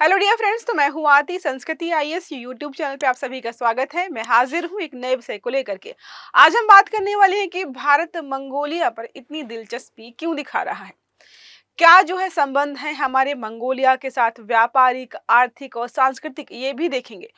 Hello dear friends, तो मैं हूँ आरती संस्कृति आईएएस यूट्यूब चैनल पे आप सभी का स्वागत है। मैं हाजिर हूँ एक नए विषय को लेकर के। आज हम बात करने वाले हैं कि भारत मंगोलिया पर इतनी दिलचस्पी क्यों दिखा रहा है। क्या जो है संबंध है हमारे मंगोलिया के साथ, व्यापारिक, आर्थिक और सांस्कृतिक, ये भी देखेंगे।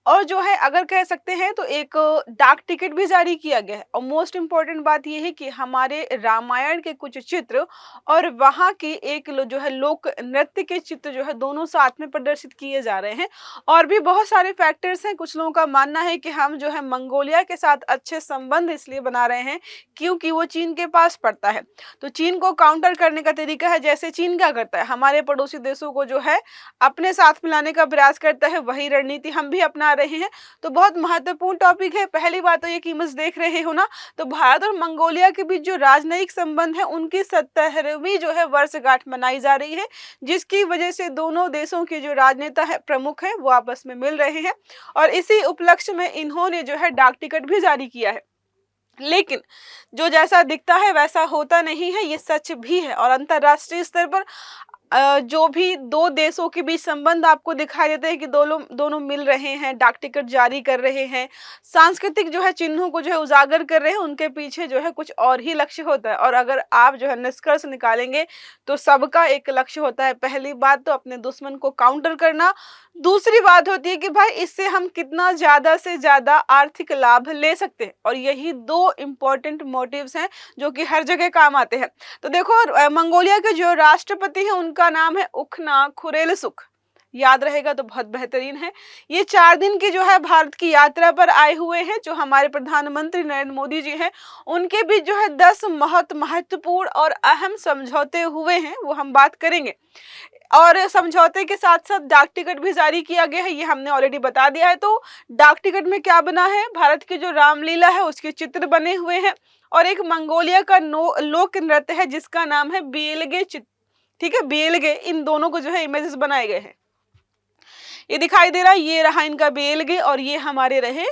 और जो है अगर कह सकते हैं तो एक डाक टिकट भी जारी किया गया है। और मोस्ट इम्पोर्टेंट बात ये है कि हमारे रामायण के कुछ चित्र और वहाँ की एक जो है लोक नृत्य के चित्र जो है दोनों साथ में प्रदर्शित किए जा रहे हैं। और भी बहुत सारे फैक्टर्स हैं। कुछ लोगों का मानना है कि हम जो है मंगोलिया के साथ अच्छे संबंध इसलिए बना रहे हैं क्योंकि वो चीन के पास पड़ता है। तो चीन को काउंटर करने का तरीका है, जैसे चीन क्या करता है, हमारे पड़ोसी देशों को जो है अपने साथ मिलाने का प्रयास करता है, वही रणनीति हम भी अपना रहे हैं। तो बहुत महत्वपूर्ण टॉपिक है। पहली बात तो ये कि इमेज देख रहे हो ना, तो भारत और मंगोलिया के बीच जो राजनयिक संबंध है उनकी 70वीं जो है वर्षगांठ मनाई जा रही है, जिसकी वजह से दोनों देशों के जो राजनेता है, प्रमुख है, वो आपस में मिल रहे हैं। और इसी उपलक्ष्य में इन्होंने जो है डाक टिकट भी जारी किया है। लेकिन जो जैसा दिखता है वैसा होता नहीं है, ये सच भी है। और अंतर्राष्ट्रीय स्तर पर जो भी दो देशों के बीच संबंध आपको दिखाई देते हैं कि दोनों दोनों मिल रहे हैं, डाक टिकट जारी कर रहे हैं, सांस्कृतिक जो है चिन्हों को जो है उजागर कर रहे हैं, उनके पीछे जो है कुछ और ही लक्ष्य होता है। और अगर आप जो है निष्कर्ष निकालेंगे तो सबका एक लक्ष्य होता है। पहली बात तो अपने दुश्मन को काउंटर करना, दूसरी बात होती है कि भाई इससे हम कितना ज्यादा से ज्यादा आर्थिक लाभ ले सकते हैं। और यही दो इंपॉर्टेंट मोटिव्स हैं जो कि हर जगह काम आते हैं। तो देखो, मंगोलिया के जो राष्ट्रपति हैं उनका नाम है उखना खुरेलसुख, याद रहेगा तो बहुत बेहतरीन है। ये 4 दिन की जो है भारत की यात्रा पर आए हुए हैं। जो हमारे प्रधानमंत्री नरेंद्र मोदी जी हैं उनके बीच जो है 10 महत्वपूर्ण और अहम समझौते हुए हैं, वो हम बात करेंगे। और समझौते के साथ साथ डाक टिकट भी जारी किया गया है, ये हमने ऑलरेडी बता दिया है। तो डाक टिकट में क्या बना है, भारत की जो रामलीला है उसके चित्र बने हुए हैं। और एक मंगोलिया का लोक नृत्य है जिसका नाम है बेलगे चित्र। ठीक है, बेलगे, इन दोनों को जो है इमेजेस बनाए गए हैं। ये दिखाई दे रहा है, ये रहा इनका बेलगे और ये हमारे रहे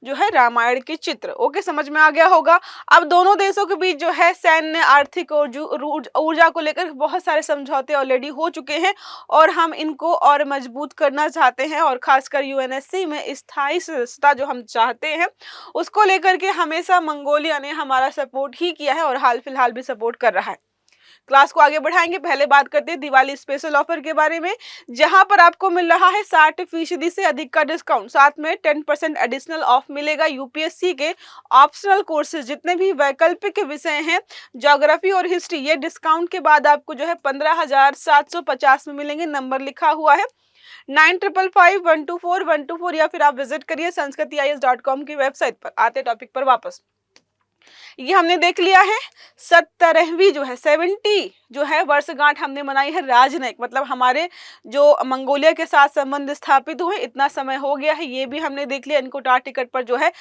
जो है रामायण के चित्र। ओके, समझ में आ गया होगा। अब दोनों देशों के बीच जो है सैन्य, आर्थिक और ऊर्जा को लेकर बहुत सारे समझौते ऑलरेडी हो चुके हैं और हम इनको और मजबूत करना चाहते हैं। और खासकर यूएनएससी में स्थायी सदस्यता जो हम चाहते हैं उसको लेकर के हमेशा मंगोलिया ने हमारा सपोर्ट ही किया है और हाल फिलहाल भी सपोर्ट कर रहा है। क्लास को आगे बढ़ाएंगे। पहले बात करते हैं दिवाली स्पेशल ऑफर के बारे में, जहां पर आपको मिल रहा है 60% से अधिक का डिस्काउंट, साथ में 10% एडिशनल ऑफ मिलेगा। यूपीएससी के ऑप्शनल कोर्सेज जितने भी वैकल्पिक विषय हैं, ज्योग्राफी और हिस्ट्री, ये डिस्काउंट के बाद आपको जो है 15,750 में मिलेंगे। नंबर लिखा हुआ है 9555124124, या फिर आप विजिट करिए sanskritiyes.com की वेबसाइट पर। आते टॉपिक पर वापस, ये हमने देख लिया है 70वीं जो है 70 जो है वर्षगांठ हमने मनाई है राजनयिक, मतलब हमारे जो मंगोलिया के साथ संबंध स्थापित हुए इतना समय हो गया है, ये भी हमने देख लिया। इनको डाक टिकट पर जो है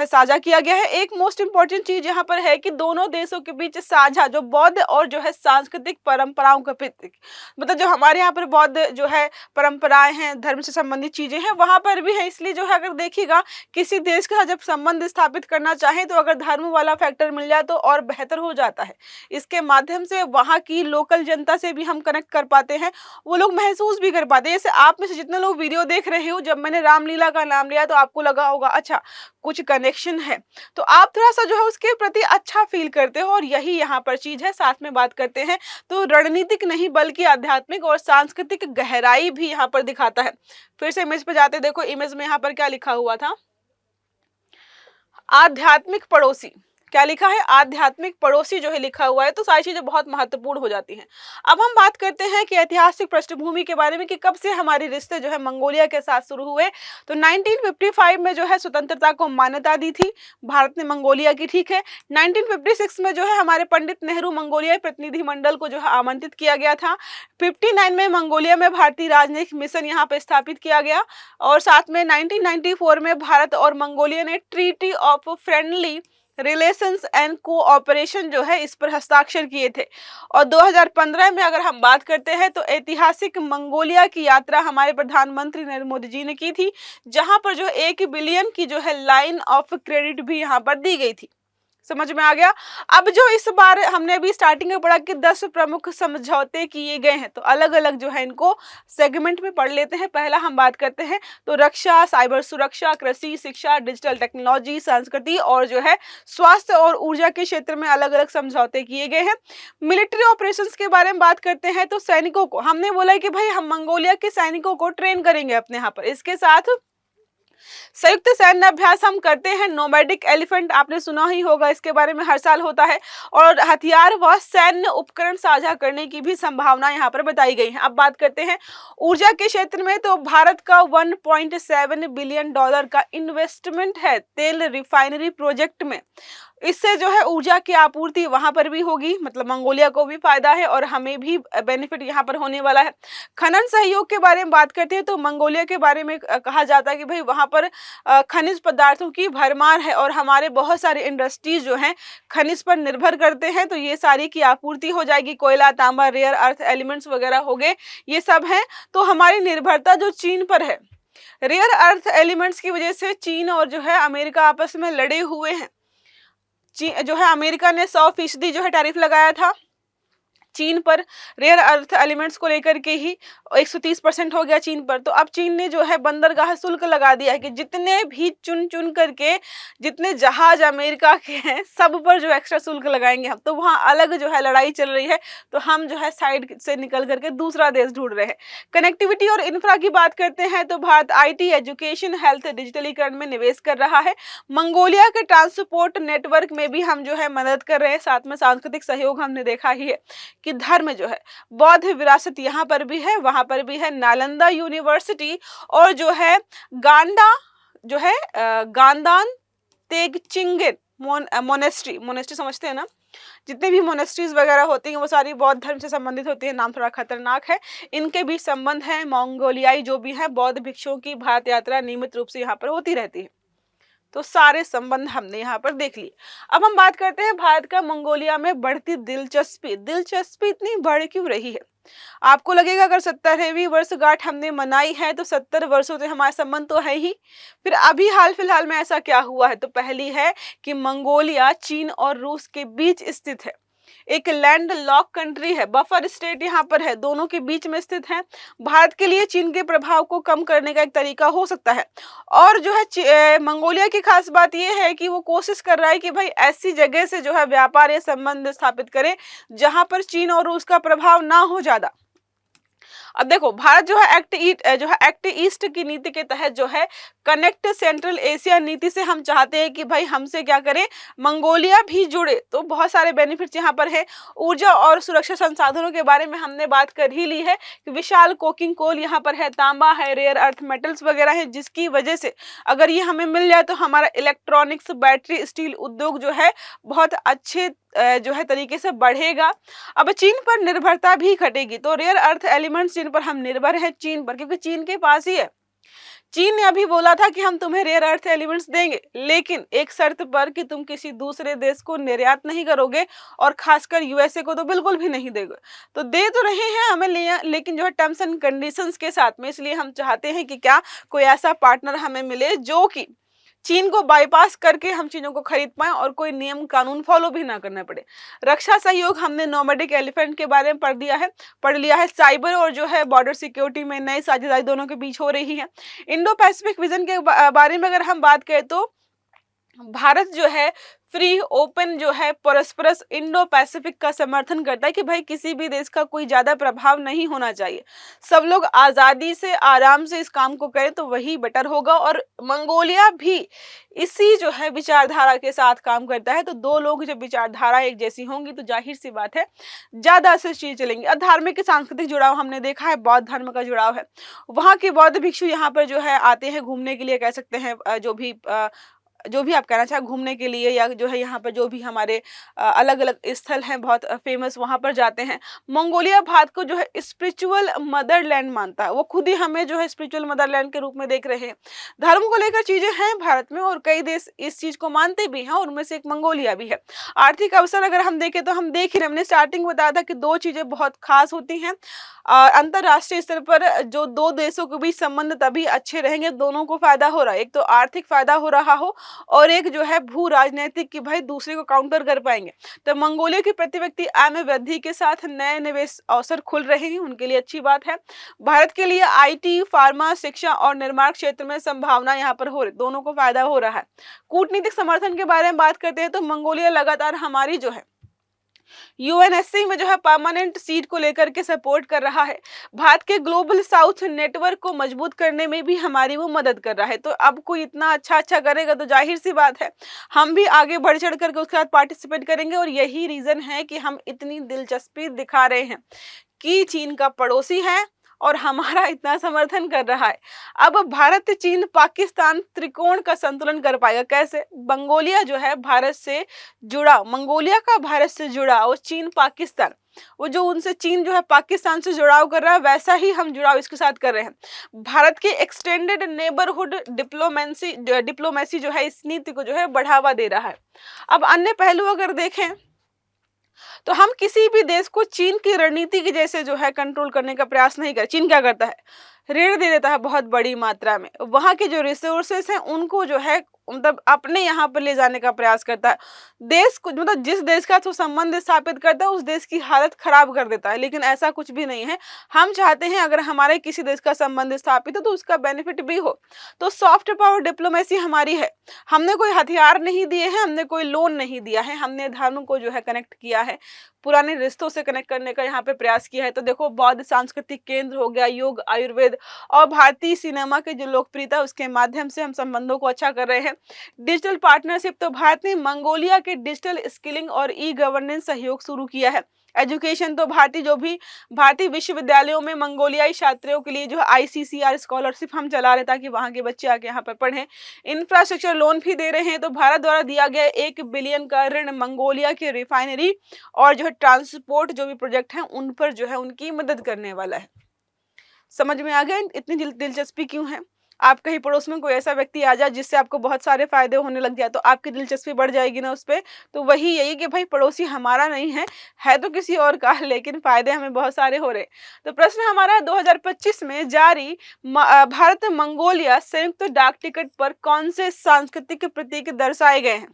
साझा किया गया है। एक मोस्ट इंपॉर्टेंट चीज यहाँ पर है कि दोनों देशों के बीच साझा जो बौद्ध और जो है सांस्कृतिक परंपराओं का प्रतीक, मतलब जो हमारे यहाँ पर बौद्ध जो है परंपराएं हैं, धर्म से संबंधित चीजें हैं, वहां पर भी है। इसलिए जो है अगर देखिएगा किसी देश के साथ जब संबंध स्थापित करना चाहे तो अगर धर्म वाला फैक्टर मिल जाए तो और बेहतर हो जाता है। इसके माध्यम से वहां की लोकल जनता से भी हम कनेक्ट कर पाते हैं, वो लोग महसूस भी कर पाते हैं। जैसे आप में से जितने लोग वीडियो देख रहे हो, जब मैंने रामलीला का नाम लिया तो आपको लगा होगा अच्छा कुछ कनेक्शन है, तो आप थोड़ा सा जो है उसके प्रति अच्छा फील करते हो। और यही यहाँ पर चीज है। साथ में बात करते हैं तो रणनीतिक नहीं बल्कि आध्यात्मिक और सांस्कृतिक गहराई भी यहाँ पर दिखाता है। फिर से इमेज पे जाते, देखो इमेज में यहाँ पर क्या लिखा हुआ था, आध्यात्मिक पड़ोसी। क्या लिखा है, आध्यात्मिक पड़ोसी जो है लिखा हुआ है। तो सारी चीजें बहुत महत्वपूर्ण हो जाती हैं। अब हम बात करते हैं कि ऐतिहासिक पृष्ठभूमि के बारे में कि कब से हमारे रिश्ते जो है मंगोलिया के साथ शुरू हुए। तो 1955 में जो है स्वतंत्रता को मान्यता दी थी भारत ने मंगोलिया की। ठीक है, 1956 में जो है हमारे पंडित नेहरू मंगोलिया प्रतिनिधि मंडल को जो है आमंत्रित किया गया था। 59 में मंगोलिया में भारतीय राजनयिक मिशन यहाँ पे स्थापित किया गया। और साथ में 1994 में भारत और मंगोलिया ने treaty of friendly relations and cooperation जो है इस पर हस्ताक्षर किए थे। और 2015 में अगर हम बात करते हैं तो ऐतिहासिक मंगोलिया की यात्रा हमारे प्रधानमंत्री नरेंद्र मोदी जी ने की थी, जहां पर जो 1 बिलियन की जो है लाइन ऑफ क्रेडिट भी यहां पर दी गई थी। समझ में आ गया। अब जो इस बार हमने अभी स्टार्टिंग में पढ़ा कि 10 प्रमुख समझौते किए गए हैं, तो अलग अलग जो है इनको सेगमेंट में पढ़ लेते हैं। पहला हम बात करते हैं तो रक्षा, साइबर सुरक्षा, कृषि, शिक्षा, डिजिटल टेक्नोलॉजी, संस्कृति और जो है स्वास्थ्य और ऊर्जा के क्षेत्र में अलग अलग समझौते किए गए हैं। मिलिट्री ऑपरेशंस के बारे में बात करते हैं तो सैनिकों को हमने बोला कि भाई हम मंगोलिया के सैनिकों को ट्रेन करेंगे अपने यहाँ पर। इसके साथ संयुक्त सैन्य अभ्यास हम करते हैं। नोमैडिक एलिफेंट आपने सुना ही होगा, इसके बारे में हर साल होता है। और हथियार व सैन्य उपकरण साझा करने की भी संभावना यहाँ पर बताई गई है। अब बात करते हैं ऊर्जा के क्षेत्र में, तो भारत का 1.7 बिलियन डॉलर का इन्वेस्टमेंट है तेल रिफाइनरी प्रोजेक्ट में। इससे जो है ऊर्जा की आपूर्ति वहां पर भी होगी, मतलब मंगोलिया को भी फायदा है और हमें भी बेनिफिट यहाँ पर होने वाला है। खनन सहयोग के बारे में बात करते हैं तो मंगोलिया के बारे में कहा जाता है कि भाई वहां पर खनिज पदार्थों की भरमार है और हमारे बहुत सारे इंडस्ट्रीज जो हैं खनिज पर निर्भर करते हैं, तो ये सारी की आपूर्ति हो जाएगी। कोयला, तांबा, रेयर अर्थ एलिमेंट्स वगैरह हो गए, ये सब हैं। तो हमारी निर्भरता जो चीन पर है, रेयर अर्थ एलिमेंट्स की वजह से चीन और जो है अमेरिका आपस में लड़े हुए हैं। जो है अमेरिका ने 100% जो है टैरिफ लगाया था चीन पर रेयर अर्थ एलिमेंट्स को लेकर के ही, 130% हो गया चीन पर। तो अब चीन ने जो है बंदरगाह शुल्क लगा दिया है कि जितने भी चुन चुन करके जितने जहाज अमेरिका के हैं सब पर जो एक्स्ट्रा शुल्क लगाएंगे हम। तो वहाँ अलग जो है लड़ाई चल रही है, तो हम जो है साइड से निकल करके दूसरा देश ढूंढ रहे हैं। कनेक्टिविटी और इंफ्रा की बात करते हैं तो भारत IT, एजुकेशन, हेल्थ, डिजिटलीकरण में निवेश कर रहा है। मंगोलिया के ट्रांसपोर्ट नेटवर्क में भी हम जो है मदद कर रहे हैं। साथ में सांस्कृतिक सहयोग हमने देखा ही है कि धर्म जो है बौद्ध विरासत यहाँ पर भी है, वहां पर भी है। नालंदा यूनिवर्सिटी और जो है गांडा जो है गांदान तेगचिंगेन मोनेस्ट्री समझते हैं ना, जितने भी मोनेस्ट्रीज वगैरह होती हैं वो सारी बौद्ध धर्म से संबंधित होती है। नाम थोड़ा खतरनाक है, इनके भी संबंध है। मंगोलियाई जो भी है बौद्ध भिक्षुओं की भारत यात्रा नियमित रूप से यहाँ पर होती रहती है। तो सारे संबंध हमने यहाँ पर देख लिए। अब हम बात करते हैं भारत का मंगोलिया में बढ़ती दिलचस्पी इतनी बढ़ क्यों रही है। आपको लगेगा अगर 70वीं वर्षगांठ हमने मनाई है तो 70 वर्षों से हमारा संबंध तो है ही, फिर अभी हाल फिलहाल में ऐसा क्या हुआ है। तो पहली है कि मंगोलिया चीन और रूस के बीच स्थित है, एक लैंड लॉक कंट्री है, बफर स्टेट यहाँ पर है, दोनों के बीच में स्थित है। भारत के लिए चीन के प्रभाव को कम करने का एक तरीका हो सकता है। और जो है मंगोलिया की खास बात यह है कि वो कोशिश कर रहा है कि भाई ऐसी जगह से जो है व्यापार या संबंध स्थापित करे जहां पर चीन और रूस का प्रभाव ना हो ज्यादा। अब देखो भारत जो है एक्ट ईस्ट की नीति के तहत जो है कनेक्ट सेंट्रल एशिया नीति से हम चाहते हैं कि भाई हमसे क्या करें, मंगोलिया भी जुड़े। तो बहुत सारे बेनिफिट्स यहाँ पर है। ऊर्जा और सुरक्षा संसाधनों के बारे में हमने बात कर ही ली है कि विशाल कोकिंग कोल यहाँ पर है, तांबा है, रेयर अर्थ मेटल्स वगैरह है, जिसकी वजह से अगर ये हमें मिल जाए तो हमारा इलेक्ट्रॉनिक्स, बैटरी, स्टील उद्योग जो है बहुत अच्छे जो है तरीके से बढ़ेगा। अब चीन पर निर्भरता भी घटेगी। तो रेयर अर्थ एलिमेंट्स जिन पर हम निर्भर है चीन पर, क्योंकि चीन के पास ही है। चीन ने अभी बोला था कि हम तुम्हें रेयर अर्थ एलिमेंट्स देंगे, लेकिन एक शर्त पर कि तुम किसी दूसरे देश को निर्यात नहीं करोगे और खासकर USA को तो बिल्कुल भी नहीं देगा। तो दे तो रहे हैं हमें लेकिन जो है टर्म्स एंड कंडीशंस के साथ में। इसलिए हम चाहते हैं कि क्या कोई ऐसा पार्टनर हमें मिले जो कि चीन को बाईपास करके हम चीजों को खरीद पाए और कोई नियम कानून फॉलो भी ना करना पड़े। रक्षा सहयोग हमने नोमैडिक एलिफेंट के बारे में पढ़ लिया है। साइबर और जो है बॉर्डर सिक्योरिटी में नई साझेदारी दोनों के बीच हो रही है। इंडो पैसिफिक विजन के बारे में अगर हम बात करें तो भारत जो है फ्री ओपन जो है परस्परस इंडो पैसिफिक का समर्थन करता है कि भाई किसी भी देश का कोई ज्यादा प्रभाव नहीं होना चाहिए, सब लोग आजादी से आराम से इस काम को करें तो वही बेटर होगा। और मंगोलिया भी इसी जो है विचारधारा के साथ काम करता है। तो दो लोग जब विचारधारा एक जैसी होंगी तो जाहिर सी बात है ज्यादा से चीज चलेंगी। धार्मिक सांस्कृतिक जुड़ाव हमने देखा है, बौद्ध धर्म का जुड़ाव है। वहाँ के बौद्ध भिक्षु यहाँ पर जो है आते हैं घूमने के लिए, कह सकते हैं जो भी आप कहना चाहे घूमने के लिए, या जो है यहाँ पर जो भी हमारे अलग अलग स्थल हैं बहुत फेमस, वहाँ पर जाते हैं। मंगोलिया भारत को जो है स्पिरिचुअल मदरलैंड मानता है, वो खुद ही हमें जो है स्पिरिचुअल मदरलैंड के रूप में देख रहे हैं। धर्म को लेकर चीजें हैं भारत में और कई देश इस चीज को मानते भी हैं और उनमें से एक मंगोलिया भी है। आर्थिक अवसर अगर हम देखें तो हम देख ही रहे, हमने स्टार्टिंग बताया था कि दो चीजें बहुत खास होती हैं। अंतरराष्ट्रीय स्तर पर जो दो देशों के बीच संबंध तभी अच्छे रहेंगे, दोनों को फायदा हो रहा है, एक तो आर्थिक फायदा हो रहा हो और एक जो है भू राजनीतिक कि भाई दूसरे को काउंटर कर पाएंगे। तो मंगोलिया की प्रति व्यक्ति आय में वृद्धि के साथ नए निवेश अवसर खुल रहे हैं, उनके लिए अच्छी बात है। भारत के लिए आईटी, फार्मा, शिक्षा और निर्माण क्षेत्र में संभावना यहाँ पर हो रही, दोनों को फायदा हो रहा है। कूटनीतिक समर्थन के बारे में बात करते हैं तो मंगोलिया लगातार हमारी जो है यूएनएससी में जो है परमानेंट सीट को लेकर के सपोर्ट कर रहा है। भारत के ग्लोबल साउथ नेटवर्क को मजबूत करने में भी हमारी वो मदद कर रहा है। तो अब कोई इतना अच्छा करेगा तो जाहिर सी बात है हम भी आगे बढ़ चढ़ करके उसके साथ पार्टिसिपेट करेंगे। और यही रीजन है कि हम इतनी दिलचस्पी दिखा रहे हैं कि चीन का पड़ोसी है और हमारा इतना समर्थन कर रहा है। अब भारत, चीन, पाकिस्तान त्रिकोण का संतुलन कर पाएगा कैसे? मंगोलिया जो है भारत से जुड़ा, मंगोलिया का भारत से जुड़ा और चीन पाकिस्तान, वो जो उनसे चीन जो है पाकिस्तान से जुड़ाव कर रहा है वैसा ही हम जुड़ाव इसके साथ कर रहे हैं। भारत के एक्सटेंडेड नेबरहुड डिप्लोमेसी जो है इस नीति को जो है बढ़ावा दे रहा है। अब अन्य पहलू अगर देखें तो हम किसी भी देश को चीन की रणनीति की जैसे जो है कंट्रोल करने का प्रयास नहीं कर। चीन क्या करता है? ऋण दे देता है बहुत बड़ी मात्रा में, वहां के जो रिसोर्सेस हैं उनको जो है मतलब अपने यहाँ पर ले जाने का प्रयास करता है। देश को मतलब जिस देश का तो संबंध स्थापित करता है उस देश की हालत खराब कर देता है, लेकिन ऐसा कुछ भी नहीं है। हम चाहते हैं अगर हमारे किसी देश का संबंध स्थापित हो तो उसका बेनिफिट भी हो। तो सॉफ्ट पावर डिप्लोमेसी हमारी है। हमने कोई हथियार नहीं दिए हैं, हमने कोई लोन नहीं दिया है, हमने धर्म को जो है कनेक्ट किया है, पुराने रिश्तों से कनेक्ट करने का यहाँ पे प्रयास किया है। तो देखो बौद्ध सांस्कृतिक केंद्र हो गया, योग, आयुर्वेद और भारतीय सिनेमा के जो लोकप्रियता उसके माध्यम से हम संबंधों को अच्छा कर रहे हैं। डिजिटल पार्टनरशिप, तो भारत ने मंगोलिया के डिजिटल स्किलिंग और ई गवर्नेंस सहयोग शुरू किया है। एजुकेशन, तो भारतीय विश्वविद्यालयों में मंगोलियाई छात्रों के लिए जो है आईसीसीआर स्कॉलरशिप हम चला रहे ताकि वहां के बच्चे आके यहाँ पर पढ़ें। इंफ्रास्ट्रक्चर लोन भी दे रहे हैं। तो भारत द्वारा दिया गया 1 बिलियन का ऋण मंगोलिया के रिफाइनरी और जो है ट्रांसपोर्ट जो भी प्रोजेक्ट हैं उन पर जो है उनकी मदद करने वाला है। समझ में आ गया इतनी दिलचस्पी क्यों है? आप कहीं पड़ोस में कोई ऐसा व्यक्ति आ जाए जिससे आपको बहुत सारे फायदे होने लग जाए तो आपकी दिलचस्पी बढ़ जाएगी ना उस पे। तो वही यही कि भाई पड़ोसी हमारा नहीं है तो किसी और का, लेकिन फायदे हमें बहुत सारे हो रहे। तो प्रश्न हमारा 2025 में जारी भारत मंगोलिया संयुक्त डाक टिकट पर कौन से सांस्कृतिक प्रतीक दर्शाए गए हैं?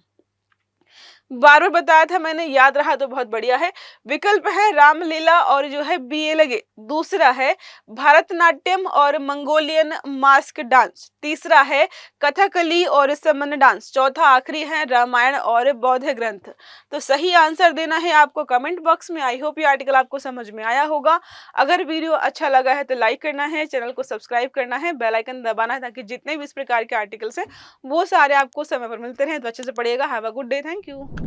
बार बार बताया था मैंने, याद रहा तो बहुत बढ़िया है। विकल्प है रामलीला और जो है बीए लगे। दूसरा है भरतनाट्यम और मंगोलियन मास्क डांस। तीसरा है कथकली और समन डांस। चौथा आखिरी है रामायण और बौद्ध ग्रंथ। तो सही आंसर देना है आपको कमेंट बॉक्स में। आई होप ये आर्टिकल आपको समझ में आया होगा। अगर वीडियो अच्छा लगा है तो लाइक करना है, चैनल को सब्सक्राइब करना है, बेल आइकन दबाना है ताकि जितने भी इस प्रकार के आर्टिकल्स हैं वो सारे आपको समय पर मिलते रहें। तो अच्छे से पढ़िएगा। Have a good day. Thank you.